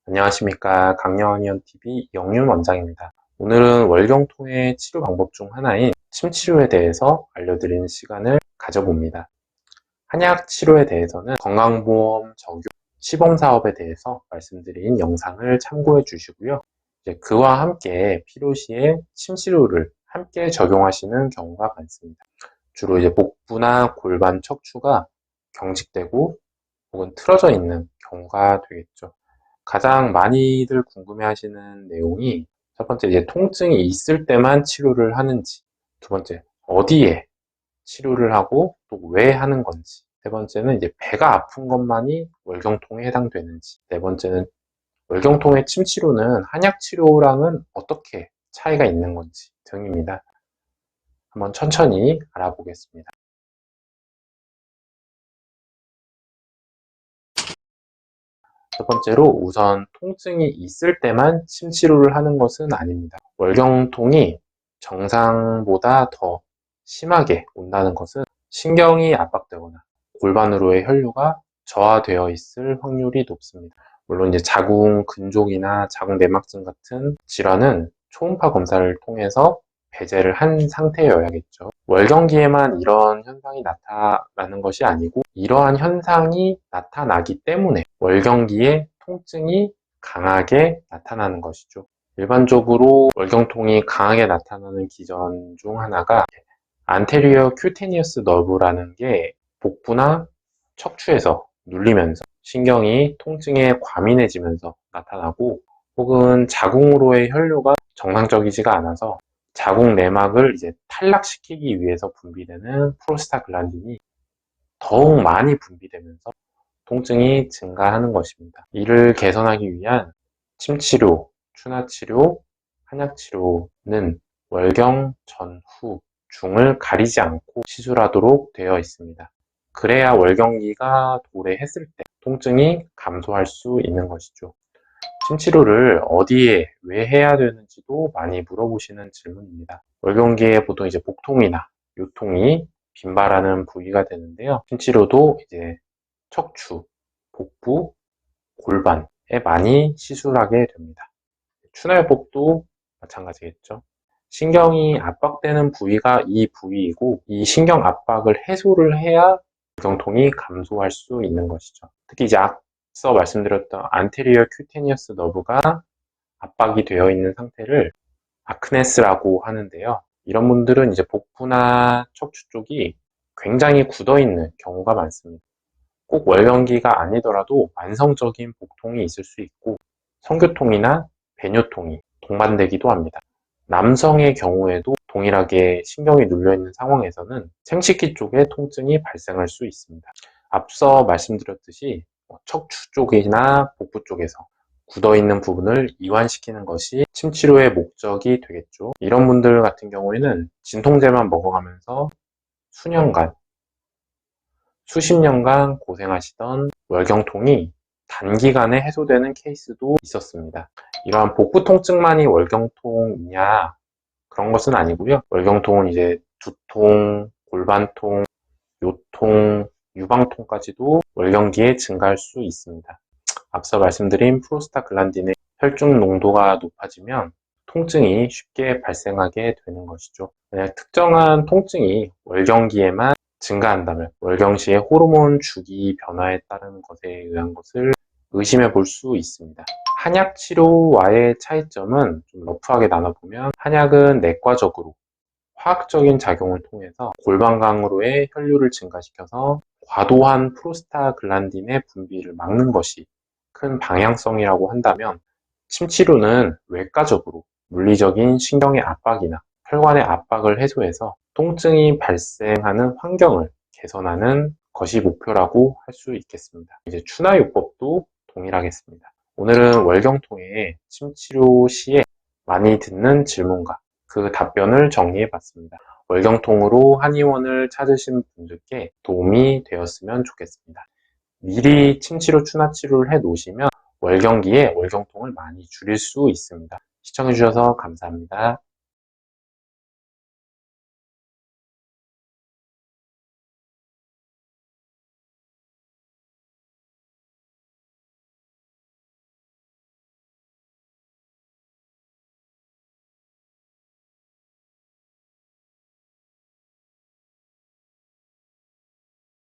안녕하십니까. 강령원의원TV 영윤 원장입니다. 오늘은 월경통의 치료 방법 중 하나인 침치료에 대해서 알려드리는 시간을 가져봅니다. 한약 치료에 대해서는 건강보험 적용 시범사업에 대해서 말씀드린 영상을 참고해 주시고요. 그와 함께 필요시에 침치료를 함께 적용하시는 경우가 많습니다. 주로 복부나 골반 척추가 경직되고 혹은 틀어져 있는 경우가 되겠죠. 가장 많이들 궁금해하시는 내용이 첫 번째 통증이 있을 때만 치료를 하는지, 두 번째 어디에 치료를 하고 또 왜 하는 건지, 세 번째는 배가 아픈 것만이 월경통에 해당되는지, 네 번째는 월경통의 침치료는 한약 치료랑은 어떻게 차이가 있는 건지 등입니다. 한번 천천히 알아보겠습니다. 첫 번째로 우선 통증이 있을 때만 침치료를 하는 것은 아닙니다. 월경통이 정상보다 더 심하게 온다는 것은 신경이 압박되거나 골반으로의 혈류가 저하되어 있을 확률이 높습니다. 물론 자궁 근족이나 자궁 내막증 같은 질환은 초음파 검사를 통해서 배제를 한 상태여야겠죠. 월경기에만 이런 현상이 나타나는 것이 아니고 이러한 현상이 나타나기 때문에 월경기에 통증이 강하게 나타나는 것이죠. 일반적으로 월경통이 강하게 나타나는 기전 중 하나가 안테리어 큐테니어스 너브라는 게 복부나 척추에서 눌리면서 신경이 통증에 과민해지면서 나타나고, 혹은 자궁으로의 혈류가 정상적이지가 않아서 자궁 내막을 탈락시키기 위해서 분비되는 프로스타글란딘이 더욱 많이 분비되면서 통증이 증가하는 것입니다. 이를 개선하기 위한 침치료, 추나치료, 한약치료는 월경 전후 중을 가리지 않고 시술하도록 되어 있습니다. 그래야 월경기가 도래했을 때 통증이 감소할 수 있는 것이죠. 침치료를 어디에 왜 해야 되는지도 많이 물어보시는 질문입니다. 월경기에 보통 복통이나 요통이 빈발하는 부위가 되는데요. 침치료도 척추, 복부, 골반에 많이 시술하게 됩니다. 추나요법도 마찬가지겠죠. 신경이 압박되는 부위가 이 부위이고, 이 신경 압박을 해소를 해야 월경통이 감소할 수 있는 것이죠. 특히 앞서 말씀드렸던 안테리어 큐테니어스 너브가 압박이 되어 있는 상태를 아크네스라고 하는데요. 이런 분들은 복부나 척추 쪽이 굉장히 굳어 있는 경우가 많습니다. 꼭 월경기가 아니더라도 만성적인 복통이 있을 수 있고, 성교통이나 배뇨통이 동반되기도 합니다. 남성의 경우에도 동일하게 신경이 눌려있는 상황에서는 생식기 쪽에 통증이 발생할 수 있습니다. 앞서 말씀드렸듯이 척추 쪽이나 복부 쪽에서 굳어있는 부분을 이완시키는 것이 침치료의 목적이 되겠죠. 이런 분들 같은 경우에는 진통제만 먹어가면서 수년간, 수십 년간 고생하시던 월경통이 단기간에 해소되는 케이스도 있었습니다. 이러한 복부 통증만이 월경통이냐, 그런 것은 아니고요. 월경통은 두통, 골반통, 요통, 유방통까지도 월경기에 증가할 수 있습니다. 앞서 말씀드린 프로스타글란딘의 혈중 농도가 높아지면 통증이 쉽게 발생하게 되는 것이죠. 만약 특정한 통증이 월경기에만 증가한다면 월경시의 호르몬 주기 변화에 따른 것에 의한 것을 의심해 볼 수 있습니다. 한약 치료와의 차이점은 좀 러프하게 나눠보면, 한약은 내과적으로 화학적인 작용을 통해서 골반강으로의 혈류를 증가시켜서 과도한 프로스타글란딘의 분비를 막는 것이 큰 방향성이라고 한다면, 침치료는 외과적으로 물리적인 신경의 압박이나 혈관의 압박을 해소해서 통증이 발생하는 환경을 개선하는 것이 목표라고 할 수 있겠습니다. 추나요법도 동일하겠습니다. 오늘은 월경통의 침치료 시에 많이 듣는 질문과 그 답변을 정리해 봤습니다. 월경통으로 한의원을 찾으신 분들께 도움이 되었으면 좋겠습니다. 미리 침치료, 추나치료를 해 놓으시면 월경기에 월경통을 많이 줄일 수 있습니다. 시청해 주셔서 감사합니다.